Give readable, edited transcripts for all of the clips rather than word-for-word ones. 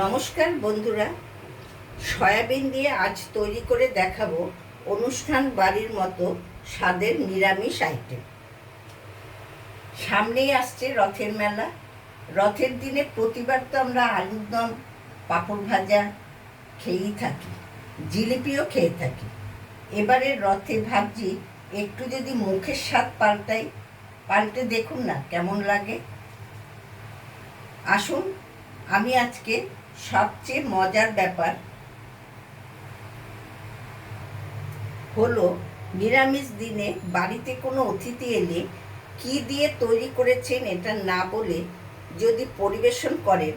নমস্কার বন্ধুরা, সয়াবিন দিয়ে আজ তৈরি করে দেখাবো অনুষ্ঠান বাড়ির মতো স্বাদের নিরামিষ আইটেম। সামনেই আসছে রথের মেলা। রথের দিনে প্রতিবার তো আমরা আলুর দম, পাঁপড় ভাজা খেয়েই থাকি, জিলিপিও খেয়ে থাকি। এবারে রথে ভাবছি একটু যদি মুখের স্বাদ পাল্টে দেখুন না কেমন লাগে। আসুন, আমি আজকে সবচেয়ে মজার ব্যাপার হলো নিরামিষ দিনে বাড়িতে কোনো অতিথি এলে কি দিয়ে তৈরি করেছেন এটা না বলে যদি পরিবেশন করেন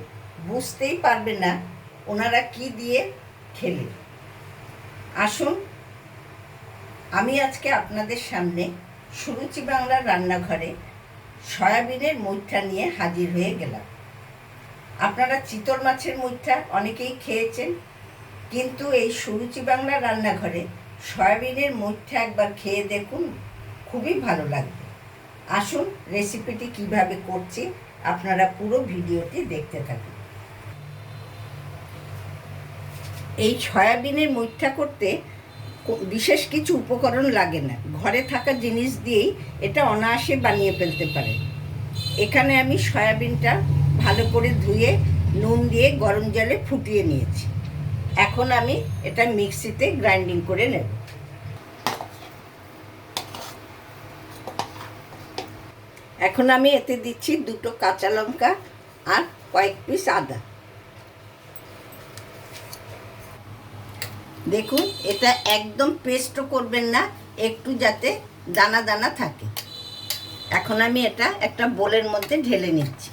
বুঝতেই পারবে না ওনারা কি দিয়ে খেলেন। আসুন, আমি আজকে আপনাদের সামনে সুরুচি বাংলার রান্নাঘরে সয়াবিনের মুইঠা নিয়ে হাজির হয়ে গেলাম। আপনারা চিতল মাছের মুইঠা অনেকেই খেয়েছেন, কিন্তু এই সুরুচি বাংলা রান্নাঘরে সয়াবিনের মুইঠা একবার খেয়ে দেখুন, খুবই ভালো লাগবে। আসুন, রেসিপিটি কিভাবে করছি আপনারা পুরো ভিডিওটি দেখতে থাকুন। এই সয়াবিনের মুইঠা করতে বিশেষ কিছু উপকরণ লাগে না, ঘরে থাকা জিনিস দিয়েই এটা অনায়াসে বানিয়ে ফেলতে পারেন। এখানে আমি সয়াবিনটা ভালো করে ধুয়ে নুন দিয়ে গরম জলে ফুটিয়ে নিয়েছি। এখন আমি এটা মিক্সিতে গ্রাইন্ডিং করে নেব। এখন আমি এতে দিচ্ছি 2টো কাঁচা লঙ্কা আর কয়েক পিস আদা। দেখুন, এটা একদম পেস্টও করবেন না, একটু যাতে দানা দানা থাকে। এখন আমি এটা একটা বোলের মধ্যে ঢেলে নিচ্ছি।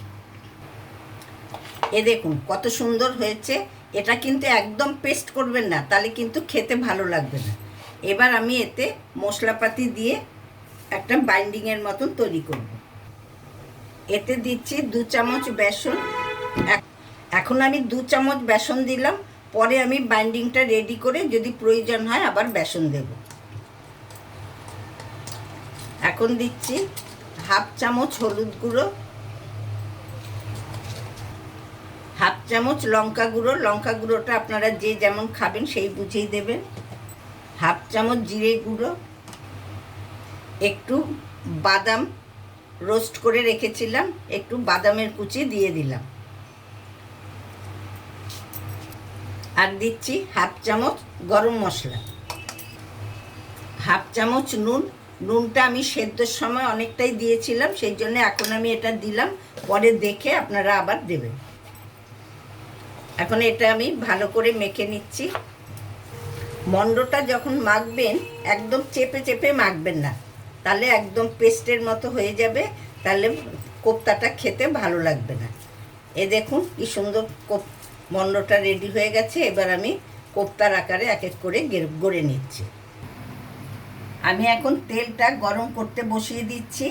এ দেখুন কত সুন্দর হয়েছে। এটা কিন্তু একদম পেস্ট করবেন না, তাহলে কিন্তু খেতে ভালো লাগবে না। এবার আমি এতে মশলাপাতি দিয়ে একটা বাইন্ডিংয়ের মতন তৈরি করব। এতে দিচ্ছি 2 চামচ বেসন। এখন আমি 2 চামচ বেসন দিলাম, পরে আমি বাইন্ডিংটা রেডি করে যদি প্রয়োজন হয় আবার বেসন দেব। এখন দিচ্ছি 1/2 চামচ হলুদ গুঁড়ো, 1/2 চামচ লঙ্কা গুঁড়ো। লঙ্কা গুঁড়োটা আপনারা যে যেমন খাবেন সেই বুঝেই দেবেন। 1/2 চামচ জিরে গুঁড়ো, একটু বাদাম রোস্ট করে রেখেছিলাম, একটু বাদামের কুচি দিয়ে দিলাম। আর দিচ্ছি 1/2 চামচ গরম মশলা, 1/2 চামচ নুন। নুনটা আমি সেদ্ধর সময় অনেকটাই দিয়েছিলাম, সেই জন্য এখন আমি এটা দিলাম, পরে দেখে আপনারা আবার দেবেন। এখন এটা আমি ভালো করে মেখে নিচ্ছি। মন্ডটা যখন মাখবেন একদম চেপে চেপে মাখবেন না, তাহলে একদম পেস্টের মতো হয়ে যাবে, তাহলে কোপ্তাটা খেতে ভালো লাগবে না। এ দেখুন কি সুন্দর মন্ডটা রেডি হয়ে গেছে। এবার আমি কোপ্তার আকারে এক এক করে গড়ে নিচ্ছি। আমি এখন তেলটা গরম করতে বসিয়ে দিচ্ছি।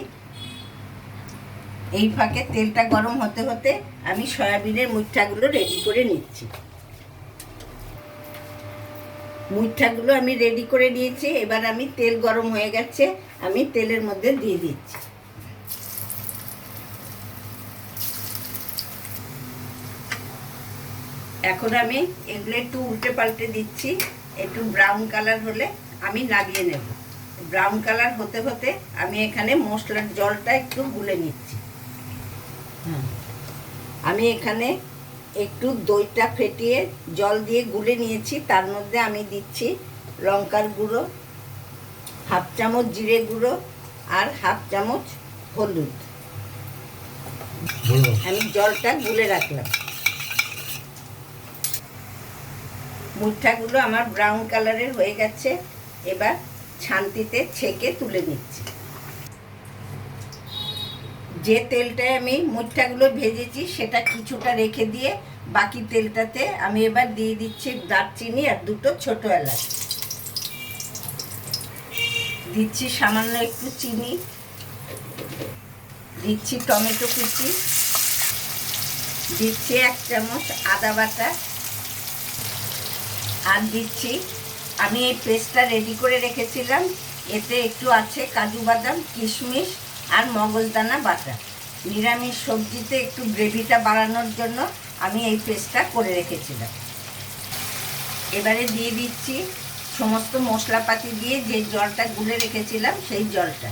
এই ফাঁকে তেলটা গরম হতে হতে আমি সয়াবিনের মুইঠাগুলো রেডি করে নিচ্ছি। মুইঠাগুলো আমি রেডি করে নিয়েছি। এবার আমি তেল গরম হয়ে গেছে, আমি তেলের মধ্যে দিয়ে দিচ্ছি। এখন আমি এগুলো একটু উল্টে পাল্টে দিচ্ছি। একটু ব্রাউন কালার হলে আমি নামিয়ে নেব। ব্রাউন কালার হতে হতে আমি এখানে মশলার জলটা একটু গুলে নিচ্ছি। আমি এখানে একটু দইটা ফেটিয়ে জল দিয়ে গুলে নিয়েছি। তার মধ্যে আমি দিচ্ছি লঙ্কার গুঁড়ো, 1/2 চামচ জিরে গুঁড়ো আর 1/2 চামচ হলুদ। আমি জলটা গুলে রাখলাম। মুইঠাগুলো আমার ব্রাউন কালারের হয়ে গেছে। এবার ছান্তিতে ছেঁকে তুলে নিচ্ছি। যে তেলটায় আমি মুইঠাগুলো ভেজেছি সেটা কিছুটা রেখে দিয়ে বাকি তেলটাতে আমি এবার দিয়ে দিচ্ছি দারচিনি আর 2টো ছোট এলাচ। দিচ্ছি সামান্য একটু চিনি, দিচ্ছি টমেটো কুচি, দিচ্ছি 1 চামচ আদা বাটা, আর দিচ্ছি আমি এই পেস্টটা রেডি করে রেখেছিলাম, এতে একটু আছে কাজু বাদাম, কিশমিশ আর মগজদানা বাটা। নিরামিষ সবজিতে একটু গ্রেভিটা বাড়ানোর জন্য আমি এই পেস্টটা করে রেখেছিলাম। এবারে দিয়ে দিচ্ছি সমস্ত মশলাপাতি দিয়ে যে জলটা গুলে রেখেছিলাম সেই জলটা।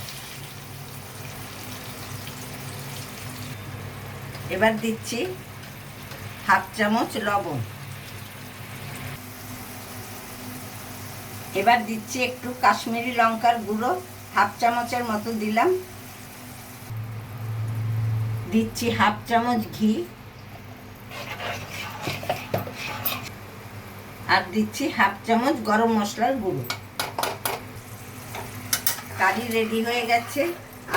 এবার দিচ্ছি হাফ চামচ লবণ। এবার দিচ্ছি একটু কাশ্মীরি লঙ্কার গুঁড়ো, হাফ চামচের মতো দিলাম। দিচ্ছি হাফ চামচ ঘি আর দিচ্ছি হাফ চামচ গরম মশলার গুঁড়ো। কারি রেডি হয়ে গেছে।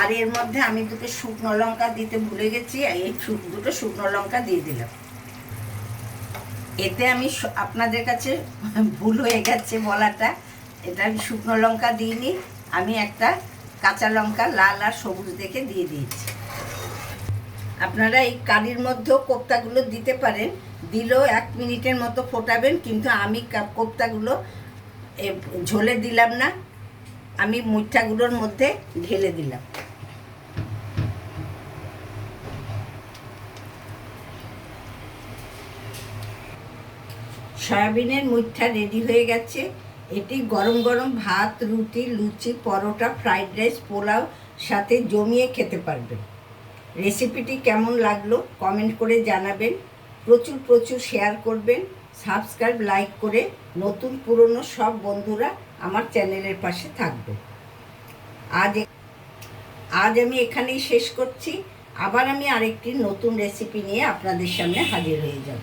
আর এর মধ্যে আমি দুটো শুকনো লঙ্কা দিতে ভুলে গেছি, এই দুটো শুকনো লঙ্কা দিয়ে দিলাম। এতে আমি আপনাদের কাছে ভুল হয়ে গেছে বলাটা, এটা আমি শুকনো লঙ্কা দিইনি, আমি একটা কাঁচা লঙ্কা লাল আর সবুজ দেখে দিয়ে দিয়েছি। আপনারা এই কারির মধ্যেও কোপ্তাগুলো দিতে পারেন, দিলেও 1 মিনিটের মতো ফোটাবেন, কিন্তু আমি কোপ্তাগুলো ঝোলে দিলাম না, আমি মুঠাগুলোর মধ্যে ঢেলে দিলাম। সয়াবিনের মুঠা রেডি হয়ে গেছে। এটি গরম গরম ভাত, রুটি, লুচি, পরোটা, ফ্রাইড রাইস, পোলাও সাথে জমিয়ে খেতে পারবেন। রেসিপিটি কেমন লাগলো কমেন্ট করে জানাবেন। প্রচুর প্রচুর শেয়ার করবেন, সাবস্ক্রাইব লাইক করে নতুন পুরনো সব বন্ধুরা আমার চ্যানেলের পাশে থাকবে। আজ আমি এখানেই শেষ করছি। আবার আমি আরেকটি নতুন রেসিপি নিয়ে আপনাদের সামনে হাজির হয়ে যাব।